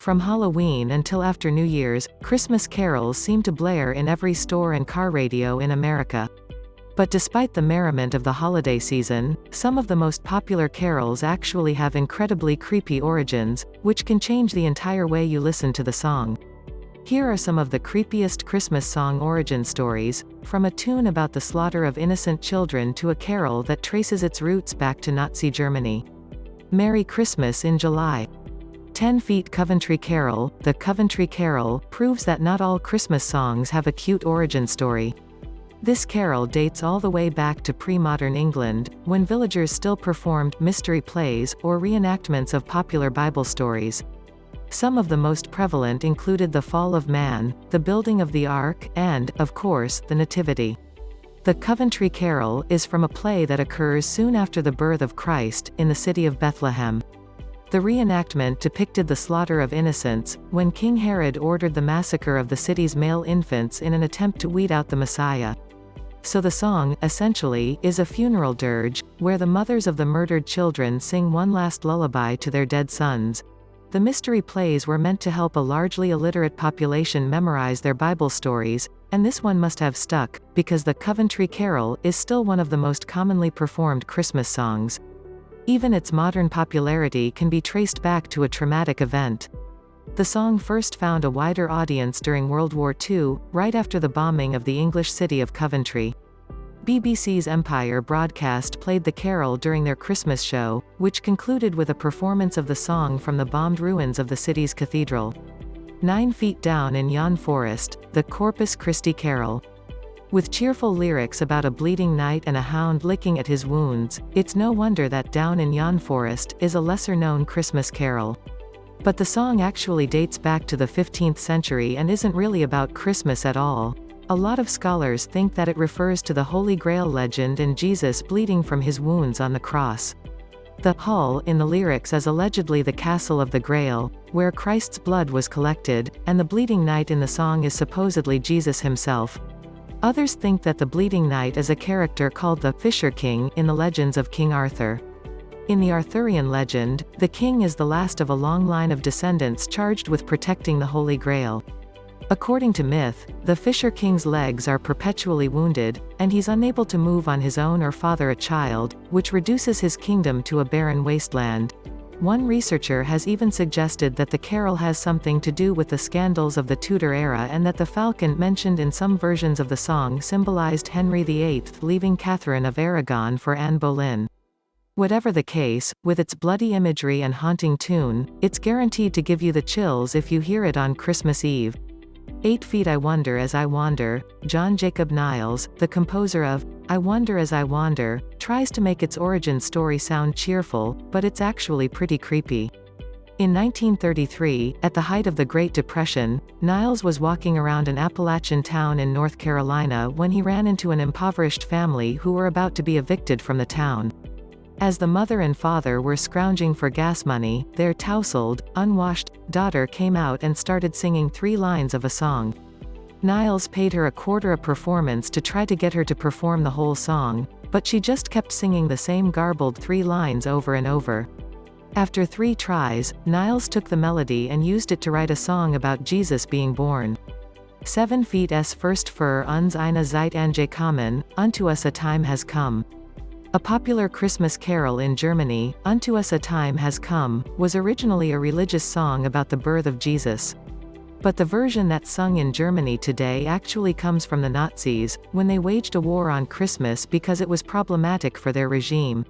From Halloween until after New Year's, Christmas carols seem to blare in every store and car radio in America. But despite the merriment of the holiday season, some of the most popular carols actually have incredibly creepy origins, which can change the entire way you listen to the song. Here are some of the creepiest Christmas song origin stories, from a tune about the slaughter of innocent children to a carol that traces its roots back to Nazi Germany. Merry Christmas in July. 10 Feet Coventry Carol. The Coventry Carol proves that not all Christmas songs have a cute origin story. This carol dates all the way back to pre-modern England, when villagers still performed mystery plays or reenactments of popular Bible stories. Some of the most prevalent included the fall of man, the building of the ark, and, of course, the Nativity. The Coventry Carol is from a play that occurs soon after the birth of Christ, in the city of Bethlehem. The reenactment depicted the slaughter of innocents, when King Herod ordered the massacre of the city's male infants in an attempt to weed out the Messiah. So the song, essentially, is a funeral dirge, where the mothers of the murdered children sing one last lullaby to their dead sons. The mystery plays were meant to help a largely illiterate population memorize their Bible stories, and this one must have stuck, because the Coventry Carol is still one of the most commonly performed Christmas songs. Even its modern popularity can be traced back to a traumatic event. The song first found a wider audience during World War II, right after the bombing of the English city of Coventry. BBC's Empire broadcast played the carol during their Christmas show, which concluded with a performance of the song from the bombed ruins of the city's cathedral. 9 Feet Down in Yon Forest. The Corpus Christi Carol. With cheerful lyrics about a bleeding knight and a hound licking at his wounds, it's no wonder that Down in Yon Forest is a lesser-known Christmas carol. But the song actually dates back to the 15th century and isn't really about Christmas at all. A lot of scholars think that it refers to the Holy Grail legend and Jesus bleeding from his wounds on the cross. The hall in the lyrics is allegedly the castle of the Grail, where Christ's blood was collected, and the bleeding knight in the song is supposedly Jesus himself. Others think that the bleeding knight is a character called the Fisher King in the legends of King Arthur. In the Arthurian legend, the king is the last of a long line of descendants charged with protecting the Holy Grail. According to myth, the Fisher King's legs are perpetually wounded, and he's unable to move on his own or father a child, which reduces his kingdom to a barren wasteland. One researcher has even suggested that the carol has something to do with the scandals of the Tudor era and that the falcon mentioned in some versions of the song symbolized Henry VIII leaving Catherine of Aragon for Anne Boleyn. Whatever the case, with its bloody imagery and haunting tune, it's guaranteed to give you the chills if you hear it on Christmas Eve. 8 Feet I Wonder As I Wander. John Jacob Niles, the composer of I Wonder As I Wander, tries to make its origin story sound cheerful, but it's actually pretty creepy. In 1933, at the height of the Great Depression, Niles was walking around an Appalachian town in North Carolina when he ran into an impoverished family who were about to be evicted from the town. As the mother and father were scrounging for gas money, their tousled, unwashed daughter came out and started singing 3 lines of a song. Niles paid her $25 a performance to try to get her to perform the whole song, but she just kept singing the same garbled 3 lines over and over. After 3 tries, Niles took the melody and used it to write a song about Jesus being born. 7 Feet S First für uns eine Zeit angekommen, Unto Us a Time Has Come. A popular Christmas carol in Germany, Unto Us a Time Has Come, was originally a religious song about the birth of Jesus. But the version that's sung in Germany today actually comes from the Nazis, when they waged a war on Christmas because it was problematic for their regime.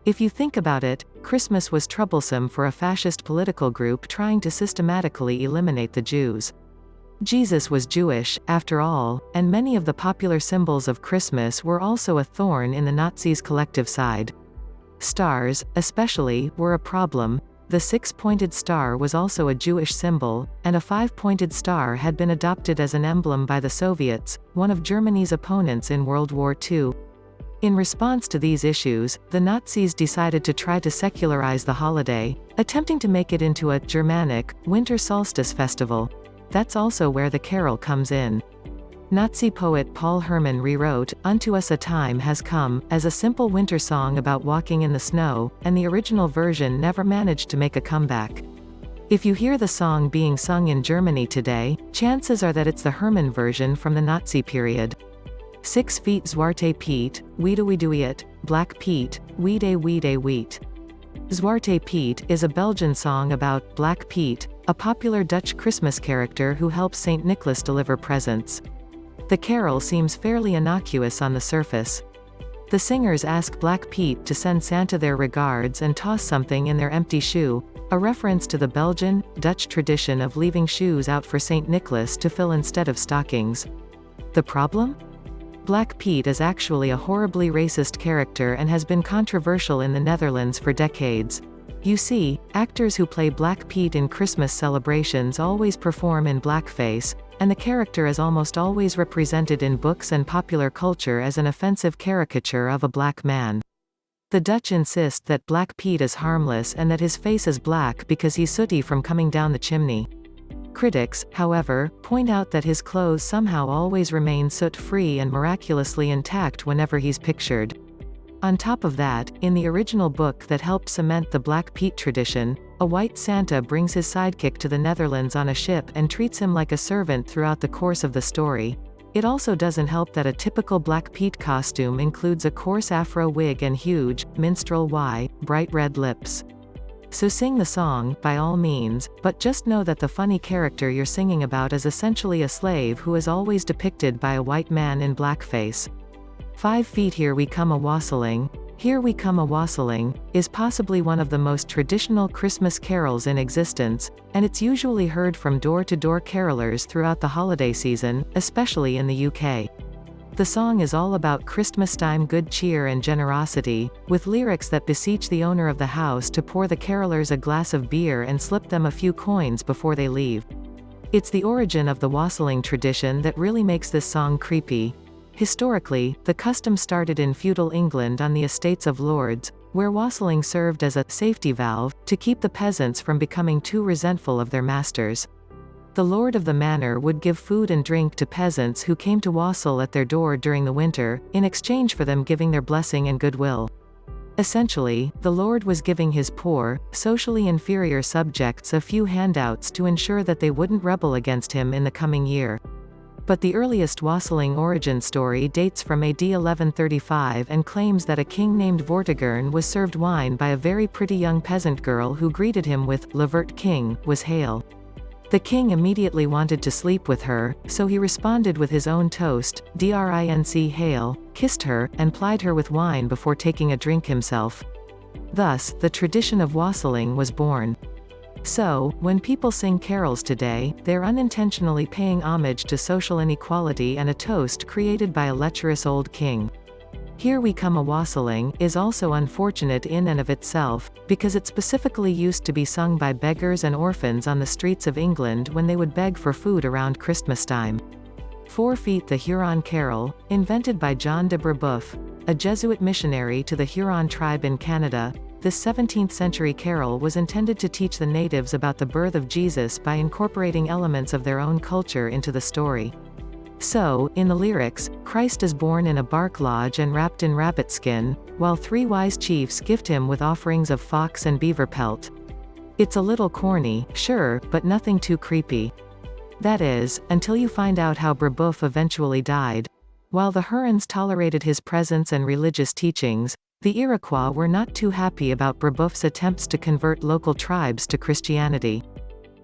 If you think about it, Christmas was troublesome for a fascist political group trying to systematically eliminate the Jews. Jesus was Jewish, after all, and many of the popular symbols of Christmas were also a thorn in the Nazis' collective side. Stars, especially, were a problem. The 6-pointed star was also a Jewish symbol, and a 5-pointed star had been adopted as an emblem by the Soviets, one of Germany's opponents in World War II. In response to these issues, the Nazis decided to try to secularize the holiday, attempting to make it into a Germanic winter solstice festival. That's also where the carol comes in. Nazi poet Paul Hermann rewrote Unto Us a Time Has Come as a simple winter song about walking in the snow, and the original version never managed to make a comeback. If you hear the song being sung in Germany today, chances are that it's the Hermann version from the Nazi period. 6 feet Zwarte Piet, Weedeweedeweet, Black Pete, Weet. Zwarte Piet is a Belgian song about Black Pete, a popular Dutch Christmas character who helps St. Nicholas deliver presents. The carol seems fairly innocuous on the surface. The singers ask Black Pete to send Santa their regards and toss something in their empty shoe, a reference to the Belgian, Dutch tradition of leaving shoes out for St. Nicholas to fill instead of stockings. The problem? Black Pete is actually a horribly racist character and has been controversial in the Netherlands for decades. You see, actors who play Black Pete in Christmas celebrations always perform in blackface, and the character is almost always represented in books and popular culture as an offensive caricature of a black man. The Dutch insist that Black Pete is harmless and that his face is black because he's sooty from coming down the chimney. Critics, however, point out that his clothes somehow always remain soot-free and miraculously intact whenever he's pictured. On top of that, in the original book that helped cement the Black Pete tradition, a white Santa brings his sidekick to the Netherlands on a ship and treats him like a servant throughout the course of the story. It also doesn't help that a typical Black Pete costume includes a coarse afro wig and huge, minstrel bright red lips. So sing the song, by all means, but just know that the funny character you're singing about is essentially a slave who is always depicted by a white man in blackface. 5 feet Here We Come A-Wassailing, Here We Come A-Wassailing, is possibly one of the most traditional Christmas carols in existence, and it's usually heard from door-to-door carolers throughout the holiday season, especially in the UK. The song is all about Christmas-time good cheer and generosity, with lyrics that beseech the owner of the house to pour the carolers a glass of beer and slip them a few coins before they leave. It's the origin of the wassailing tradition that really makes this song creepy. Historically, the custom started in feudal England on the estates of lords, where wassailing served as a safety valve to keep the peasants from becoming too resentful of their masters. The lord of the manor would give food and drink to peasants who came to wassail at their door during the winter, in exchange for them giving their blessing and goodwill. Essentially, the lord was giving his poor, socially inferior subjects a few handouts to ensure that they wouldn't rebel against him in the coming year. But the earliest wassailing origin story dates from AD 1135 and claims that a king named Vortigern was served wine by a very pretty young peasant girl who greeted him with, "Levert King, was hail." The king immediately wanted to sleep with her, so he responded with his own toast, Drinc hail, kissed her, and plied her with wine before taking a drink himself. Thus, the tradition of wassailing was born. So, when people sing carols today, they're unintentionally paying homage to social inequality and a toast created by a lecherous old king. Here We Come A-Wassailing is also unfortunate in and of itself, because it specifically used to be sung by beggars and orphans on the streets of England when they would beg for food around Christmas time. 4 feet The Huron Carol, invented by John de Brebeuf, a Jesuit missionary to the Huron tribe in Canada. This 17th-century carol was intended to teach the natives about the birth of Jesus by incorporating elements of their own culture into the story. So, in the lyrics, Christ is born in a bark lodge and wrapped in rabbit skin, while 3 wise chiefs gift him with offerings of fox and beaver pelt. It's a little corny, sure, but nothing too creepy. That is, until you find out how Brebeuf eventually died. While the Hurons tolerated his presence and religious teachings, the Iroquois were not too happy about Brebeuf's attempts to convert local tribes to Christianity.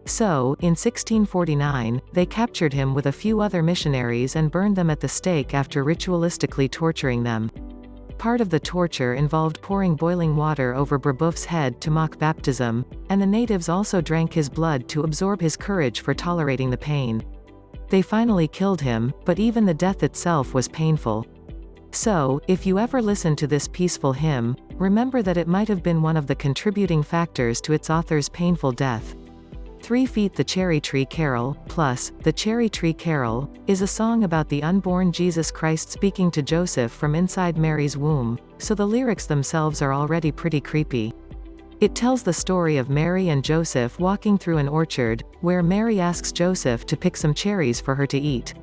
So, in 1649, they captured him with a few other missionaries and burned them at the stake after ritualistically torturing them. Part of the torture involved pouring boiling water over Brebeuf's head to mock baptism, and the natives also drank his blood to absorb his courage for tolerating the pain. They finally killed him, but even the death itself was painful. So, if you ever listen to this peaceful hymn, remember that it might have been one of the contributing factors to its author's painful death. 3 feet The Cherry Tree Carol, plus, The Cherry Tree Carol, is a song about the unborn Jesus Christ speaking to Joseph from inside Mary's womb, so the lyrics themselves are already pretty creepy. It tells the story of Mary and Joseph walking through an orchard, where Mary asks Joseph to pick some cherries for her to eat.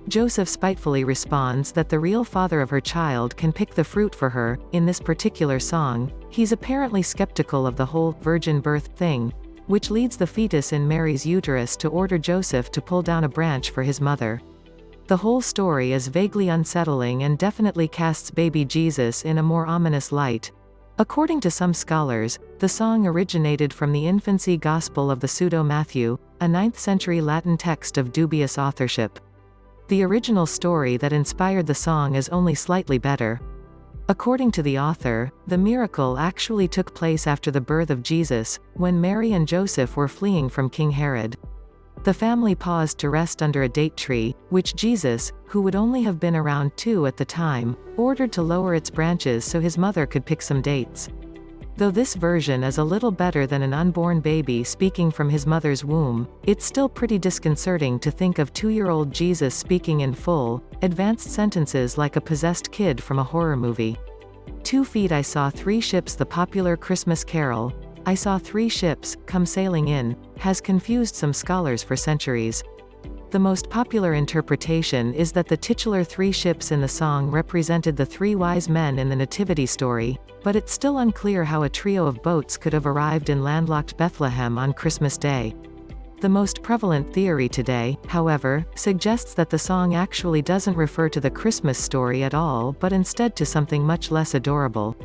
Joseph spitefully responds that the real father of her child can pick the fruit for her. In this particular song, he's apparently skeptical of the whole virgin birth thing, which leads the fetus in Mary's uterus to order Joseph to pull down a branch for his mother. The whole story is vaguely unsettling and definitely casts baby Jesus in a more ominous light. According to some scholars, the song originated from the infancy Gospel of the Pseudo-Matthew, a 9th-century Latin text of dubious authorship. The original story that inspired the song is only slightly better. According to the author, the miracle actually took place after the birth of Jesus, when Mary and Joseph were fleeing from King Herod. The family paused to rest under a date tree, which Jesus, who would only have been around 2 at the time, ordered to lower its branches so his mother could pick some dates. Though this version is a little better than an unborn baby speaking from his mother's womb, it's still pretty disconcerting to think of 2-year-old Jesus speaking in full, advanced sentences like a possessed kid from a horror movie. 2 feet I saw 3 ships. The popular Christmas carol, "I saw 3 ships, come sailing in," has confused some scholars for centuries. The most popular interpretation is that the titular 3 ships in the song represented the 3 wise men in the Nativity story, but it's still unclear how a trio of boats could have arrived in landlocked Bethlehem on Christmas Day. The most prevalent theory today, however, suggests that the song actually doesn't refer to the Christmas story at all but instead to something much less adorable.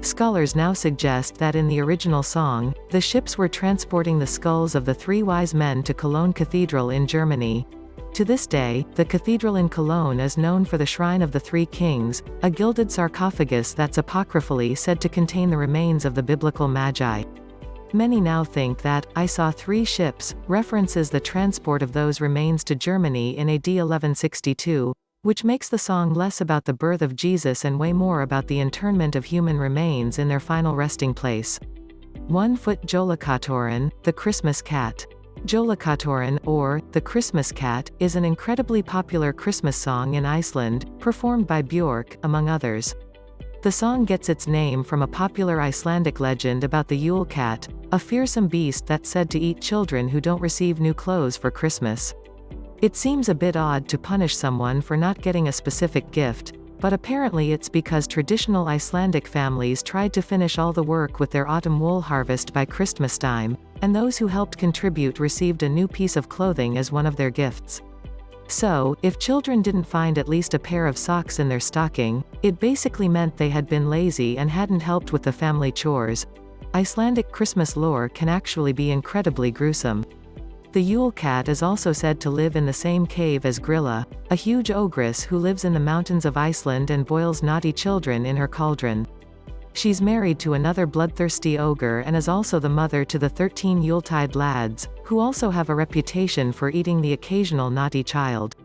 Scholars now suggest that in the original song, the ships were transporting the skulls of the 3 wise men to Cologne Cathedral in Germany. To this day, the cathedral in Cologne is known for the Shrine of the 3 Kings, a gilded sarcophagus that's apocryphally said to contain the remains of the biblical Magi. Many now think that "I saw 3 ships" references the transport of those remains to Germany in AD 1162, which makes the song less about the birth of Jesus and way more about the internment of human remains in their final resting place. 1 foot Jólakatorin, the Christmas cat. Jólakatorin, or the Christmas cat, is an incredibly popular Christmas song in Iceland, performed by Björk, among others. The song gets its name from a popular Icelandic legend about the Yule cat, a fearsome beast that's said to eat children who don't receive new clothes for Christmas. It seems a bit odd to punish someone for not getting a specific gift, but apparently it's because traditional Icelandic families tried to finish all the work with their autumn wool harvest by Christmas time, and those who helped contribute received a new piece of clothing as one of their gifts. So, if children didn't find at least a pair of socks in their stocking, it basically meant they had been lazy and hadn't helped with the family chores. Icelandic Christmas lore can actually be incredibly gruesome. The Yule cat is also said to live in the same cave as Grilla, a huge ogress who lives in the mountains of Iceland and boils naughty children in her cauldron. She's married to another bloodthirsty ogre and is also the mother to the 13 Yuletide lads, who also have a reputation for eating the occasional naughty child.